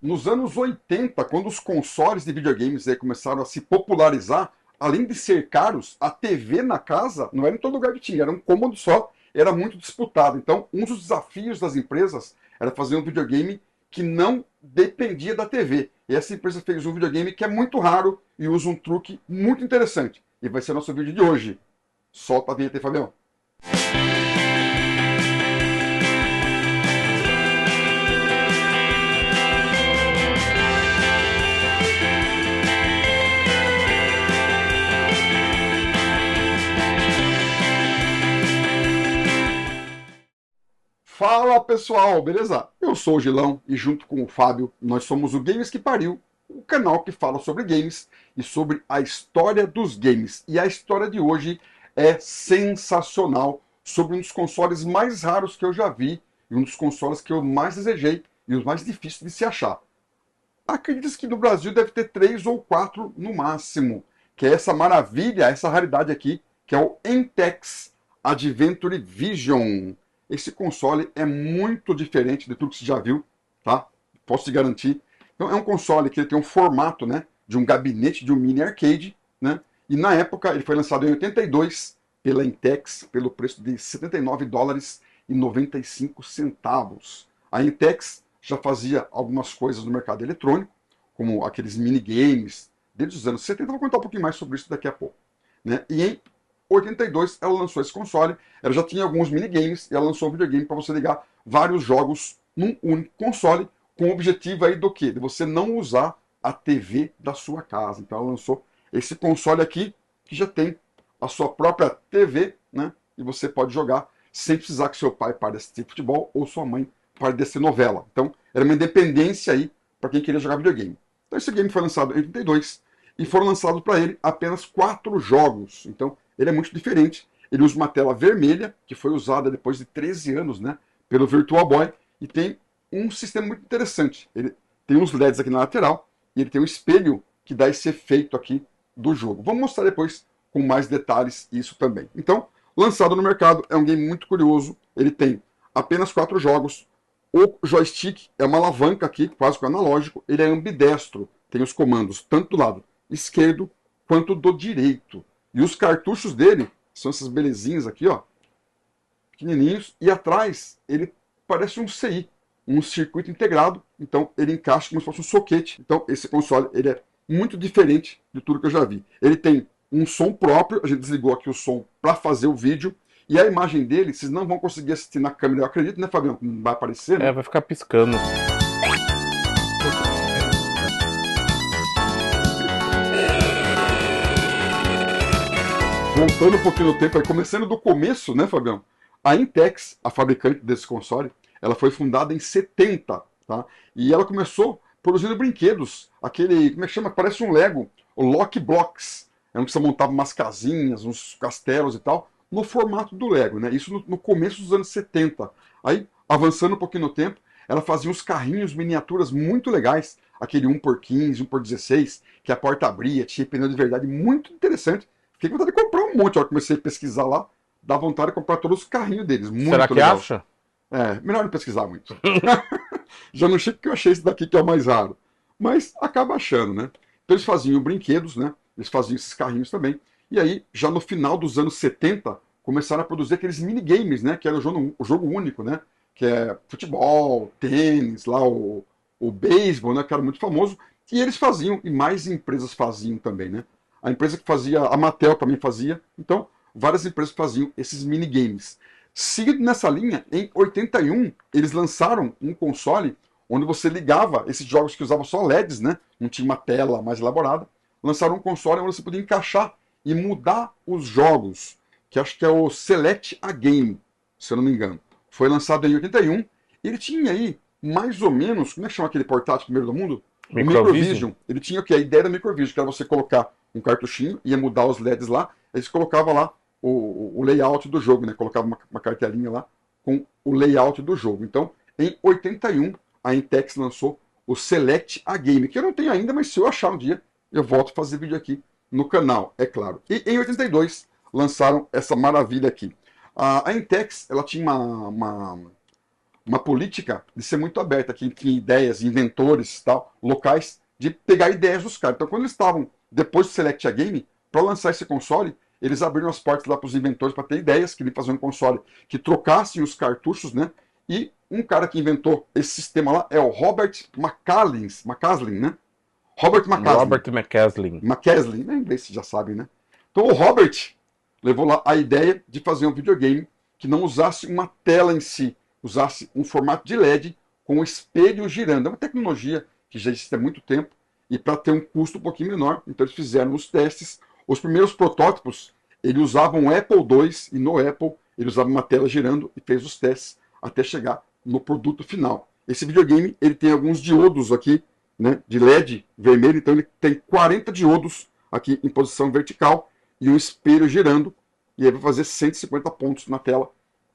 nos anos 80, quando os consoles de videogames aí começaram a se popularizar, além de ser caros, a TV na casa não era em todo lugar que tinha, era um cômodo só, era muito disputado. Então, um dos desafios das empresas era fazer um videogame que não dependia da TV. E essa empresa fez um videogame que é muito raro e usa um truque muito interessante. E vai ser nosso vídeo de hoje. Solta a vinheta aí, Fabião. Fala pessoal, beleza? Eu sou o Gilão e junto com o Fábio, nós somos o Games que Pariu, o canal que fala sobre games e sobre a história dos games. E a história de hoje é sensacional, sobre um dos consoles mais raros que eu já vi e um dos consoles que eu mais desejei e os mais difíceis de se achar. Acredito que no Brasil deve ter 3 ou 4 no máximo, que é essa maravilha, essa raridade aqui, que é o Intex Adventure Vision. Esse console é muito diferente de tudo que você já viu, tá? Posso te garantir. Então é um console que ele tem um formato, né, de um gabinete de um mini arcade, né? E na época ele foi lançado em 82 pela Intex pelo preço de $79,95. A Intex já fazia algumas coisas no mercado eletrônico, como aqueles minigames desde os anos 70. Vou contar um pouquinho mais sobre isso daqui a pouco, né? E em 82 ela lançou esse console, ela já tinha alguns minigames e ela lançou um videogame para você ligar vários jogos num único console, com o objetivo aí do quê? De você não usar a TV da sua casa. Então ela lançou esse console aqui, que já tem a sua própria TV, né? E você pode jogar sem precisar que seu pai pare de assistir futebol ou sua mãe pare de assistir novela. Então era uma independência aí para quem queria jogar videogame. Então esse game foi lançado em 82 e foram lançados para ele apenas 4 jogos. Então ele é muito diferente. Ele usa uma tela vermelha, que foi usada depois de 13 anos, né, pelo Virtual Boy, e tem um sistema muito interessante. Ele tem uns LEDs aqui na lateral, e ele tem um espelho que dá esse efeito aqui do jogo. Vamos mostrar depois com mais detalhes isso também. Então, lançado no mercado, é um game muito curioso. Ele tem apenas 4 jogos. O joystick é uma alavanca aqui, quase que analógico. Ele é ambidestro, tem os comandos tanto do lado esquerdo quanto do direito. E os cartuchos dele são essas belezinhas aqui, ó, pequenininhos. E atrás ele parece um CI, um circuito integrado. Então ele encaixa como se fosse um soquete. Então esse console ele é muito diferente de tudo que eu já vi. Ele tem um som próprio. A gente desligou aqui o som para fazer o vídeo. E a imagem dele, vocês não vão conseguir assistir na câmera, eu acredito, né, Fabião? Não vai aparecer, né? É, vai ficar piscando. Voltando um pouquinho no tempo, aí, começando do começo, né, Fabião? A Intex, a fabricante desse console, ela foi fundada em 70, tá? E ela começou produzindo brinquedos, aquele, como é que chama? Parece um Lego, o Lock Blocks. É onde você montava umas casinhas, uns castelos e tal, no formato do Lego, né? Isso no começo dos anos 70. Aí, avançando um pouquinho no tempo, ela fazia uns carrinhos miniaturas muito legais, aquele 1x15, 1x16, que a porta abria, tinha pneu de verdade, muito interessante. Fiquei com vontade de comprar um monte. A hora que comecei a pesquisar lá, dá vontade de comprar todos os carrinhos deles. Muito Será que legal. acha? É, melhor não pesquisar muito. Já não achei porque eu achei esse daqui que é o mais raro. Mas acaba achando, né? Então eles faziam brinquedos, né? Eles faziam esses carrinhos também. E aí, já no final dos anos 70, começaram a produzir aqueles minigames, né? Que era o jogo único, né? Que é futebol, tênis, lá o beisebol, né? Que era muito famoso. E eles faziam, e mais empresas faziam também, né? A empresa que fazia, a Mattel também fazia. Então, várias empresas faziam esses minigames. Seguido nessa linha, em 81, eles lançaram um console onde você ligava esses jogos que usavam só LEDs, né? Não tinha uma tela mais elaborada. Lançaram um console onde você podia encaixar e mudar os jogos, que acho que é o Select a Game, se eu não me engano. Foi lançado em 81. Ele tinha aí, mais ou menos, como é que chama aquele portátil primeiro do mundo? O Microvision. Ele tinha o quê? A ideia da Microvision, que era você colocar um cartuchinho, ia mudar os LEDs lá, aí você colocava lá o layout do jogo, né? Colocava uma cartelinha lá com o layout do jogo. Então, em 81, a Intex lançou o Select a Game, que eu não tenho ainda, mas se eu achar um dia, eu volto a fazer vídeo aqui no canal, é claro. E em 82, lançaram essa maravilha aqui. A Intex, ela tinha uma política de ser muito aberta, que tinha ideias, inventores, tal, locais, de pegar ideias dos caras. Então, quando eles estavam, depois do Select a Game, para lançar esse console, eles abriram as portas lá para os inventores para ter ideias, queriam fazer um console que trocassem os cartuchos, né? E um cara que inventou esse sistema lá é o Robert McCaslin, né? Robert McCaslin. McCaslin, em inglês vocês já sabem, né? Então o Robert levou lá a ideia de fazer um videogame que não usasse uma tela em si, usasse um formato de LED com o espelho girando. É uma tecnologia que já existe há muito tempo e para ter um custo um pouquinho menor, então eles fizeram os testes. Os primeiros protótipos, ele usava um Apple II e no Apple ele usava uma tela girando e fez os testes até chegar no produto final. Esse videogame ele tem alguns diodos aqui, né, de LED vermelho, então ele tem 40 diodos aqui em posição vertical e um espelho girando, e aí vai fazer 150 pontos na tela,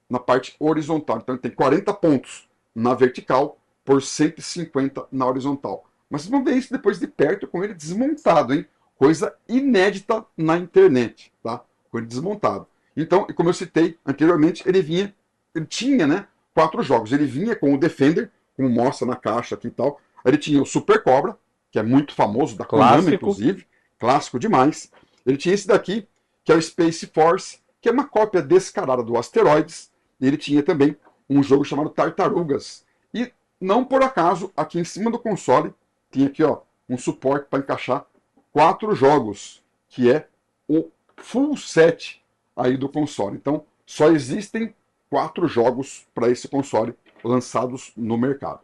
na parte horizontal. Então ele tem 40 pontos na vertical por 150 na horizontal. Mas vocês vão ver isso depois de perto com ele desmontado, hein? Coisa inédita na internet, tá? Com ele desmontado. Então, e como eu citei anteriormente, ele tinha, né, 4 jogos. Ele vinha com o Defender, como mostra na caixa aqui e tal. Ele tinha o Super Cobra, que é muito famoso, da Konami, inclusive, clássico demais. Ele tinha esse daqui, que é o Space Force, que é uma cópia descarada do Asteroids. E ele tinha também um jogo chamado Tartarugas. E não por acaso, aqui em cima do console, tinha aqui, ó, um suporte para encaixar 4 jogos, que é o full set aí do console. Então, só existem 4 jogos para esse console lançados no mercado.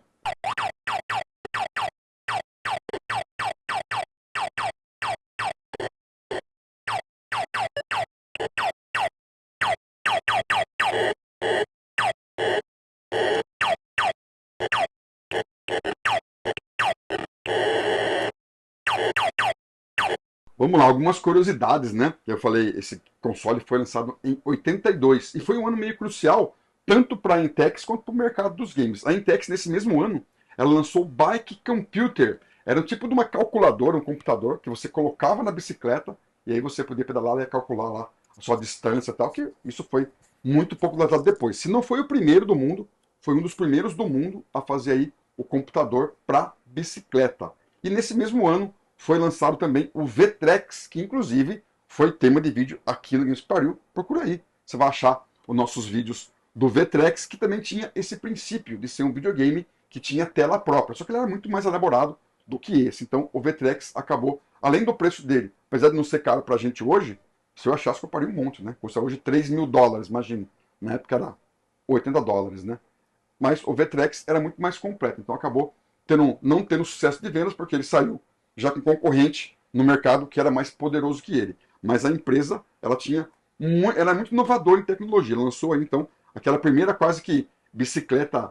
Vamos lá, algumas curiosidades, né? Eu falei, esse console foi lançado em 82 e foi um ano meio crucial, tanto para a Intex quanto para o mercado dos games. A Intex, nesse mesmo ano, ela lançou o Bike Computer. Era um tipo de uma calculadora, um computador, que você colocava na bicicleta e aí você podia pedalar e calcular lá a sua distância e tal, que isso foi muito popularizado depois. Se não foi o primeiro do mundo, foi um dos primeiros do mundo a fazer aí o computador para bicicleta. E nesse mesmo ano, foi lançado também o V-Trex, que inclusive foi tema de vídeo aqui no Games Pariu. Procura aí, você vai achar os nossos vídeos do V-Trex, que também tinha esse princípio de ser um videogame que tinha tela própria, só que ele era muito mais elaborado do que esse. Então o V-Trex acabou, além do preço dele, apesar de não ser caro pra gente hoje, se eu achasse, eu compraria um monte, né? Custa hoje $3.000, imagine. Na época era $80, né? Mas o V-Trex era muito mais completo, então acabou não tendo sucesso de vendas, porque ele saiu já com concorrente no mercado que era mais poderoso que ele. Mas a empresa, ela era muito inovadora em tecnologia. Ela lançou aí, então, aquela primeira quase que bicicleta,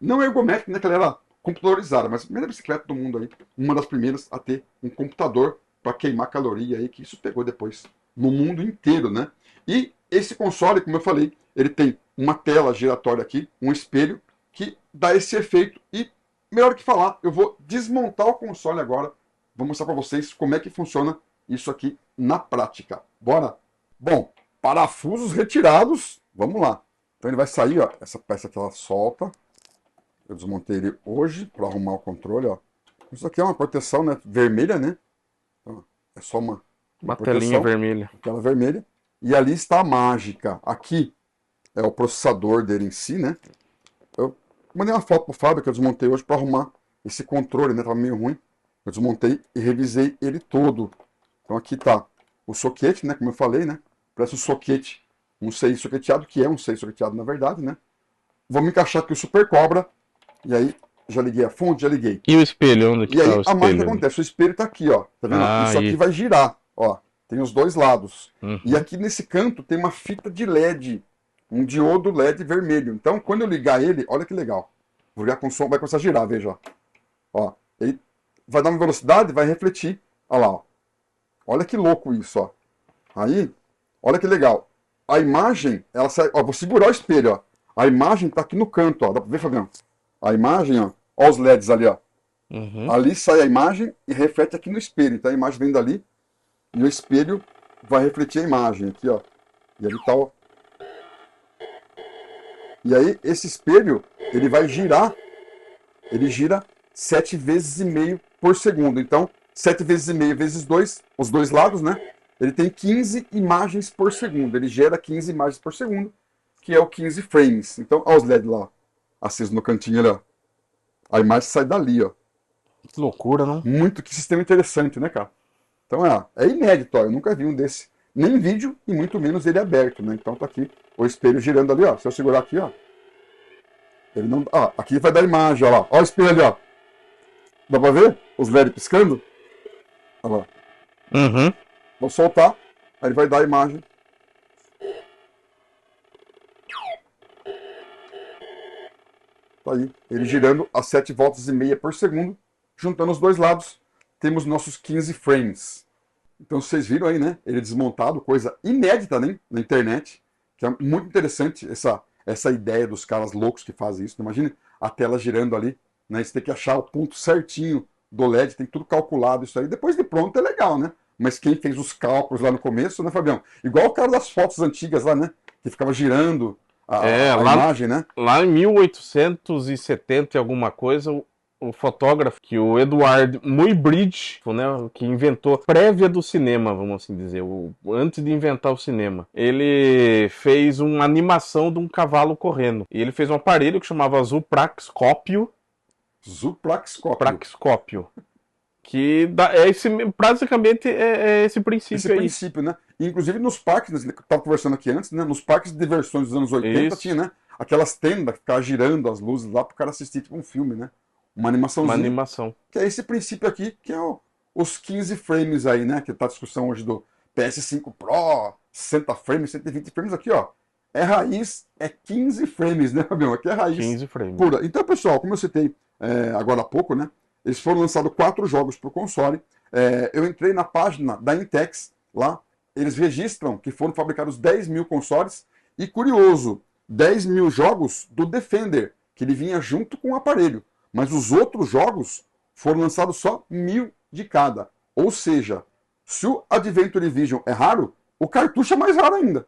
não ergométrica, né, que ela era computadorizada, mas a primeira bicicleta do mundo aí, uma das primeiras a ter um computador para queimar caloria aí, que isso pegou depois no mundo inteiro, né? E esse console, como eu falei, ele tem uma tela giratória aqui, um espelho, que dá esse efeito. E, melhor que falar, eu vou desmontar o console agora. Vou mostrar para vocês como é que funciona isso aqui na prática. Bora? Bom, parafusos retirados. Vamos lá. Então ele vai sair, ó, essa peça aqui ela solta. Eu desmontei ele hoje para arrumar o controle, ó. Isso aqui é uma proteção, né, vermelha, né? Então, é só uma telinha proteção, vermelha. tela vermelha. E ali está a mágica. Aqui é o processador dele em si, né? Eu mandei uma foto pro Fábio que eu desmontei hoje para arrumar esse controle, né? Tava meio ruim. Eu desmontei e revisei ele todo. Então aqui tá o soquete, né? Como eu falei, né? Parece um soquete, um 6 soqueteado, que é um 6 soqueteado na verdade, né? Vamos encaixar aqui o Super Cobra. E aí, já liguei a fonte, já liguei. E o espelho? Onde que E tá aí, o a mágica espelho? acontece. O espelho tá aqui, ó. Tá vendo? Isso aqui vai girar, ó. Tem os dois lados. E aqui nesse canto tem uma fita de LED. Um diodo LED vermelho. Então, quando eu ligar ele, olha que legal. Vou ligar com o som, vai começar a girar, veja. Ó. Ele vai dar uma velocidade, vai refletir. Olha lá, ó. Olha que louco isso, ó. Aí, olha que legal. A imagem, ela sai. Ó, vou segurar o espelho, ó. A imagem tá aqui no canto, ó. Dá pra ver, Fabiano? A imagem, ó. Ó os LEDs ali, ó. Ali sai a imagem e reflete aqui no espelho. Então a imagem vem dali e o espelho vai refletir a imagem aqui, ó. E ali tá, ó. E aí esse espelho, ele vai girar, ele gira 7 vezes e meio por segundo. Então, 7 vezes e meio vezes 2, os dois lados, né? Ele tem 15 imagens por segundo. Ele gera 15 imagens por segundo, que é o 15 frames. Então, olha os LEDs lá, acesos no cantinho ali, ó. A imagem sai dali, ó. Que loucura, não? Que sistema interessante, né, cara? Então, é inédito, ó. Eu nunca vi um desse. Nem em vídeo, e muito menos ele aberto, né? Então, tá aqui o espelho girando ali, ó. Se eu segurar aqui, ó. Ele não... Ó, aqui vai dar imagem, ó lá. Ó o espelho ali, ó. Dá pra ver? Os LEDs piscando? Olha lá. Uhum. Vou soltar, aí ele vai dar a imagem. Tá aí, ele girando a 7 voltas e meia por segundo. Juntando os dois lados, temos nossos 15 frames. Então vocês viram aí, né? Ele desmontado, coisa inédita, né? Na internet. Que é muito interessante essa ideia dos caras loucos que fazem isso. Imagina a tela girando ali, né? Você tem que achar o ponto certinho do LED, tem tudo calculado isso aí. Depois de pronto é legal, né? Mas quem fez os cálculos lá no começo, né, Fabião? Igual o cara das fotos antigas lá, né? Que ficava girando a imagem, né? Lá em 1870 e alguma coisa, o fotógrafo, que o Edward Muybridge, né, que inventou prévia do cinema, vamos assim dizer, antes de inventar o cinema, ele fez uma animação de um cavalo correndo. E ele fez um aparelho que chamava Zoopraxiscópio. Praxiscópio. Que basicamente é esse princípio esse aí. Princípio, né? E, inclusive nos parques, que eu estava conversando aqui antes, né? Nos parques de diversões dos anos 80 Isso. tinha, né? Aquelas tendas que ficavam girando as luzes lá para o cara assistir tipo um filme, né? Uma animaçãozinha. Uma animação. Que é esse princípio aqui, que é os 15 frames aí, né? Que tá a discussão hoje do PS5 Pro, 60 frames, 120 frames aqui, ó. É raiz, é 15 frames, né, Fabião? Aqui é raiz 15 frames. pura. Então, pessoal, como eu citei agora há pouco, né? Eles foram lançados 4 jogos para o console. Eu entrei na página da Intex, lá, eles registram que foram fabricados 10 mil consoles. E curioso, 10 mil jogos do Defender, que ele vinha junto com o aparelho. Mas os outros jogos foram lançados só 1000 de cada. Ou seja, se o Adventure Vision é raro, o cartucho é mais raro ainda,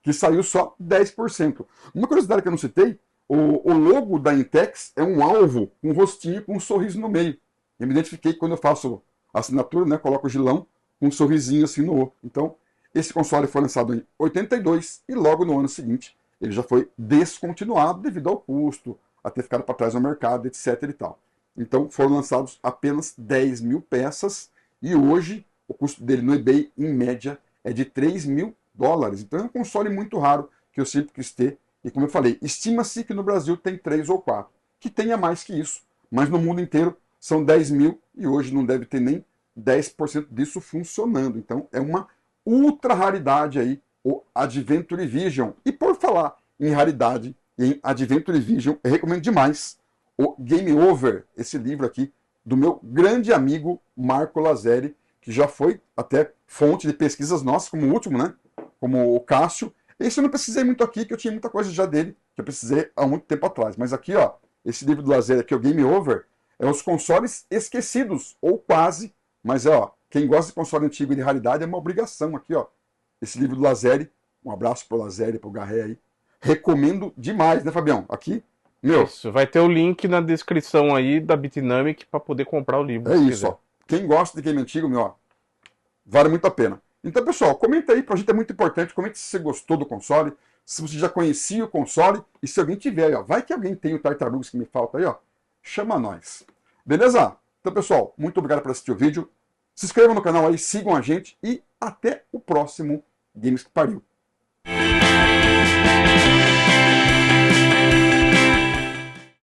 que saiu só 10%. Uma curiosidade que eu não citei, o logo da Intex é um alvo, um rostinho com um sorriso no meio. Eu me identifiquei quando eu faço a assinatura, né, coloco o gilão com um sorrisinho assim no outro. Então, esse console foi lançado em 82 e logo no ano seguinte ele já foi descontinuado devido ao custo, a ter ficado para trás no mercado, etc. e tal. Então, foram lançados apenas 10 mil peças e hoje o custo dele no eBay, em média, é de $3.000. Então, é um console muito raro que eu sempre quis ter. E como eu falei, estima-se que no Brasil tem 3 ou 4, que tenha mais que isso. Mas no mundo inteiro são 10 mil e hoje não deve ter nem 10% disso funcionando. Então é uma ultra raridade aí o Adventure Vision. E por falar em raridade e em Adventure Vision, eu recomendo demais o Game Over, esse livro aqui, do meu grande amigo Marco Lazzeri, que já foi até fonte de pesquisas nossas, como o último, né? Como o Cássio. Esse eu não precisei muito aqui, que eu tinha muita coisa já dele, que eu precisei há muito tempo atrás. Mas aqui, ó, esse livro do Lazzeri aqui, o Game Over, é os consoles esquecidos, ou quase, mas ó, quem gosta de console antigo e de raridade é uma obrigação aqui, ó. Esse livro do Lazzeri, um abraço pro Lazzeri, pro Garré aí. Recomendo demais, né, Fabião? Aqui, meu. Isso, vai ter o link na descrição aí da Bitnamic para poder comprar o livro. É isso, ó. Quem gosta de game antigo, meu, ó, vale muito a pena. Então, pessoal, comenta aí, pra gente é muito importante. Comenta se você gostou do console, se você já conhecia o console, e se alguém tiver aí, ó. Vai que alguém tem o Tartarugas que me falta aí, ó. Chama nós. Beleza? Então, pessoal, muito obrigado por assistir o vídeo. Se inscrevam no canal aí, sigam a gente e até o próximo Games que Pariu.